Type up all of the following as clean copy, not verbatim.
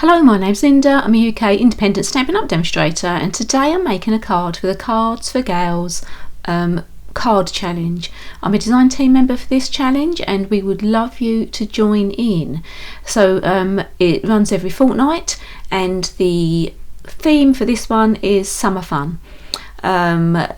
Hello, my name's Linda. I'm a UK independent Stampin' Up demonstrator, and today I'm making a card for the Cardz for Galz card challenge. I'm a design team member for this challenge and we would love you to join in. So it runs every fortnight and the theme for this one is summer fun.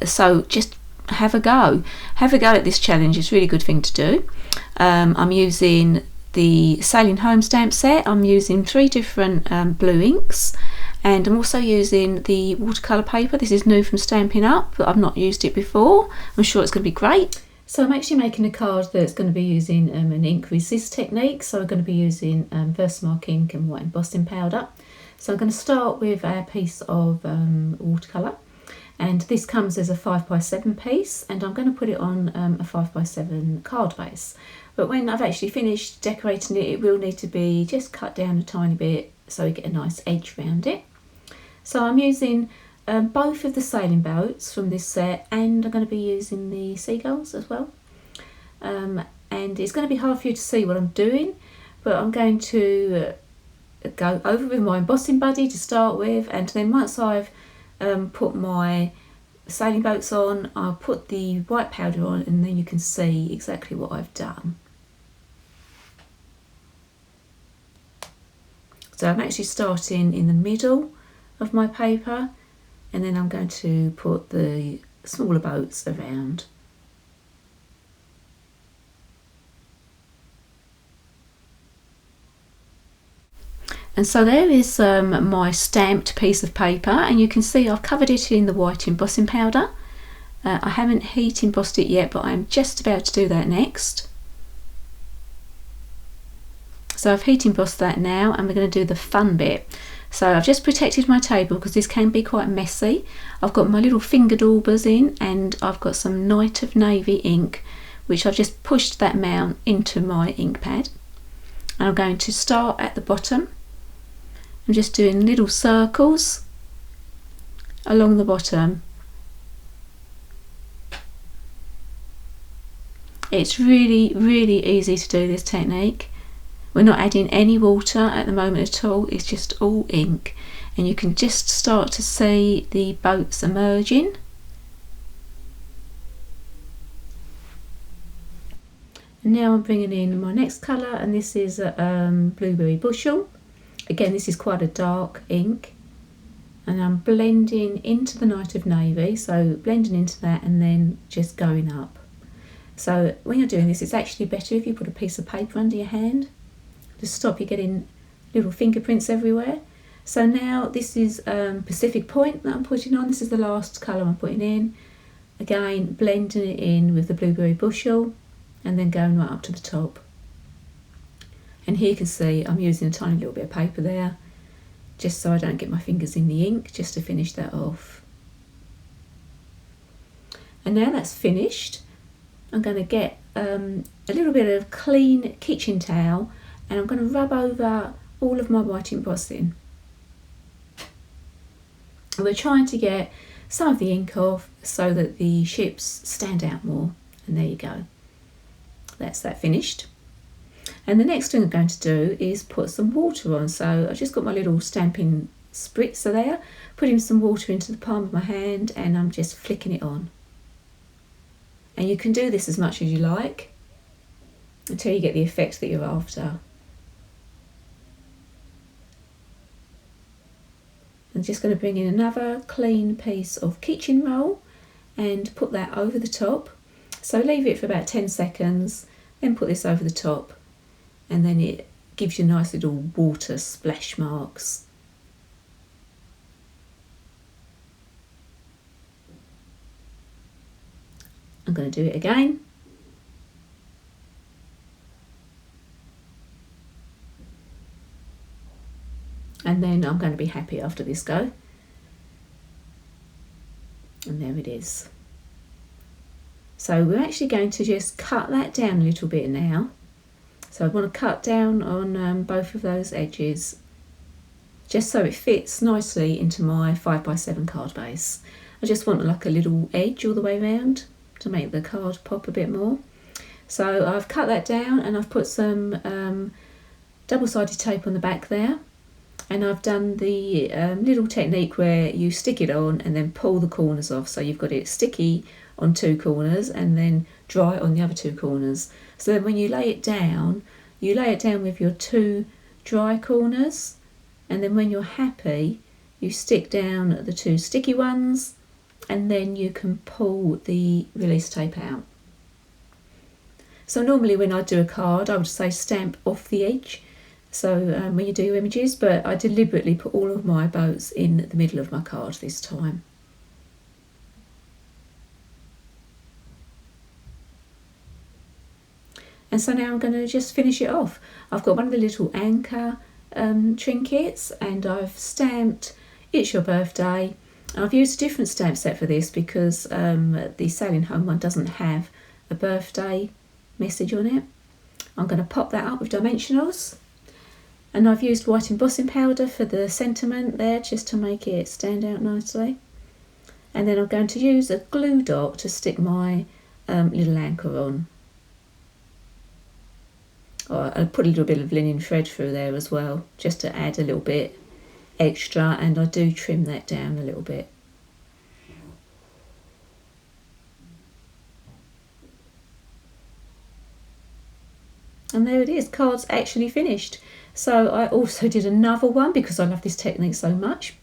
So just have a go at this challenge. It's a really good thing to do. I'm using the Sailing Home stamp set. I'm using 3 different blue inks, and I'm also using the watercolour paper. This is new from Stampin' Up, but I've not used it before. I'm sure it's going to be great. So I'm actually making a card that's going to be using an ink resist technique. So I'm going to be using Versamark ink and white embossing powder. So I'm going to start with a piece of watercolour, and this comes as a 5x7 piece, and I'm going to put it on a 5x7 card base. But when I've actually finished decorating it, it will need to be just cut down a tiny bit so you get a nice edge around it. So I'm using both of the sailing boats from this set, and I'm going to be using the seagulls as well. And it's going to be hard for you to see what I'm doing, but I'm going to go over with my embossing buddy to start with, and then once I've put my sailing boats on, I'll put the white powder on, and then you can see exactly what I've done. So I'm actually starting in the middle of my paper, and then I'm going to put the smaller boats around. And so there is my stamped piece of paper, and you can see I've covered it in the white embossing powder. I haven't heat embossed it yet, but I'm just about to do that next. So I've heat embossed that now, and we're going to do the fun bit. So I've just protected my table because this can be quite messy. I've got my little finger daubers in, and I've got some Night of Navy ink, which I've just pushed that amount into my ink pad. And I'm going to start at the bottom. I'm just doing little circles along the bottom. It's really easy to do this technique. We're not adding any water at the moment at all, it's just all ink, and you can just start to see the boats emerging. And now I'm bringing in my next colour, and this is Blueberry Bushel. Again, this is quite a dark ink, and I'm blending into the Night of Navy, so blending into that and then just going up. So when you're doing this, it's actually better if you put a piece of paper under your hand to stop you getting little fingerprints everywhere. So now this is Pacific Point that I'm putting on. This is the last colour I'm putting in. Again, blending it in with the Blueberry Bushel and then going right up to the top. And here you can see I'm using a tiny little bit of paper there, just so I don't get my fingers in the ink, just to finish that off. And now that's finished, I'm going to get a little bit of clean kitchen towel, and I'm going to rub over all of my white embossing. And we're trying to get some of the ink off so that the ships stand out more. And there you go. That's that finished. And the next thing I'm going to do is put some water on. So I've just got my little stamping spritzer there, putting some water into the palm of my hand, and I'm just flicking it on. And you can do this as much as you like until you get the effect that you're after. I'm just going to bring in another clean piece of kitchen roll and put that over the top. So leave it for about 10 seconds, then put this over the top, and then it gives you nice little water splash marks. I'm going to do it again. And then I'm going to be happy after this go. And there it is. So we're actually going to just cut that down a little bit now. So I want to cut down on both of those edges, just so it fits nicely into my 5x7 card base. I just want like a little edge all the way around to make the card pop a bit more. So I've cut that down, and I've put some double-sided tape on the back there. And I've done the little technique where you stick it on and then pull the corners off, so you've got it sticky on 2 corners and then dry on the other 2 corners. So then when you lay it down with your 2 dry corners, and then when you're happy you stick down the 2 sticky ones, and then you can pull the release tape out. So normally when I do a card I would say stamp off the edge, so when you do your images, but I deliberately put all of my boats in the middle of my card this time. And so now I'm going to just finish it off. I've got one of the little anchor trinkets, and I've stamped "It's Your Birthday." I've used a different stamp set for this because the Sailing Home one doesn't have a birthday message on it. I'm going to pop that up with dimensionals, and I've used white embossing powder for the sentiment there just to make it stand out nicely. And then I'm going to use a glue dot to stick my little anchor on. I'll put a little bit of linen thread through there as well, just to add a little bit extra, and I do trim that down a little bit. And there it is, Cardz actually finished. So I also did another one because I love this technique so much.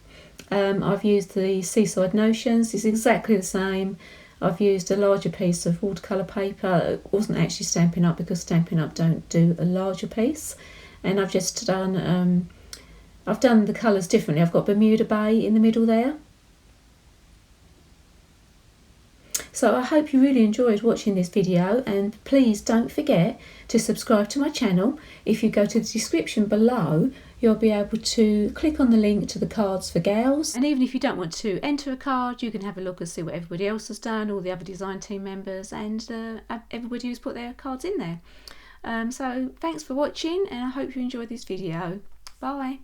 I've used the Seaside Notions. It's exactly the same. I've used a larger piece of watercolour paper. It wasn't actually Stampin' Up because Stampin' Up don't do a larger piece. And I've just done, I've done the colours differently. I've got Bermuda Bay in the middle there. So I hope you really enjoyed watching this video, and please don't forget to subscribe to my channel. If you go to the description below, you'll be able to click on the link to the cards for Galz. And even if you don't want to enter a card, you can have a look and see what everybody else has done, all the other design team members, and everybody who's put their cards in there. So thanks for watching, and I hope you enjoyed this video. Bye.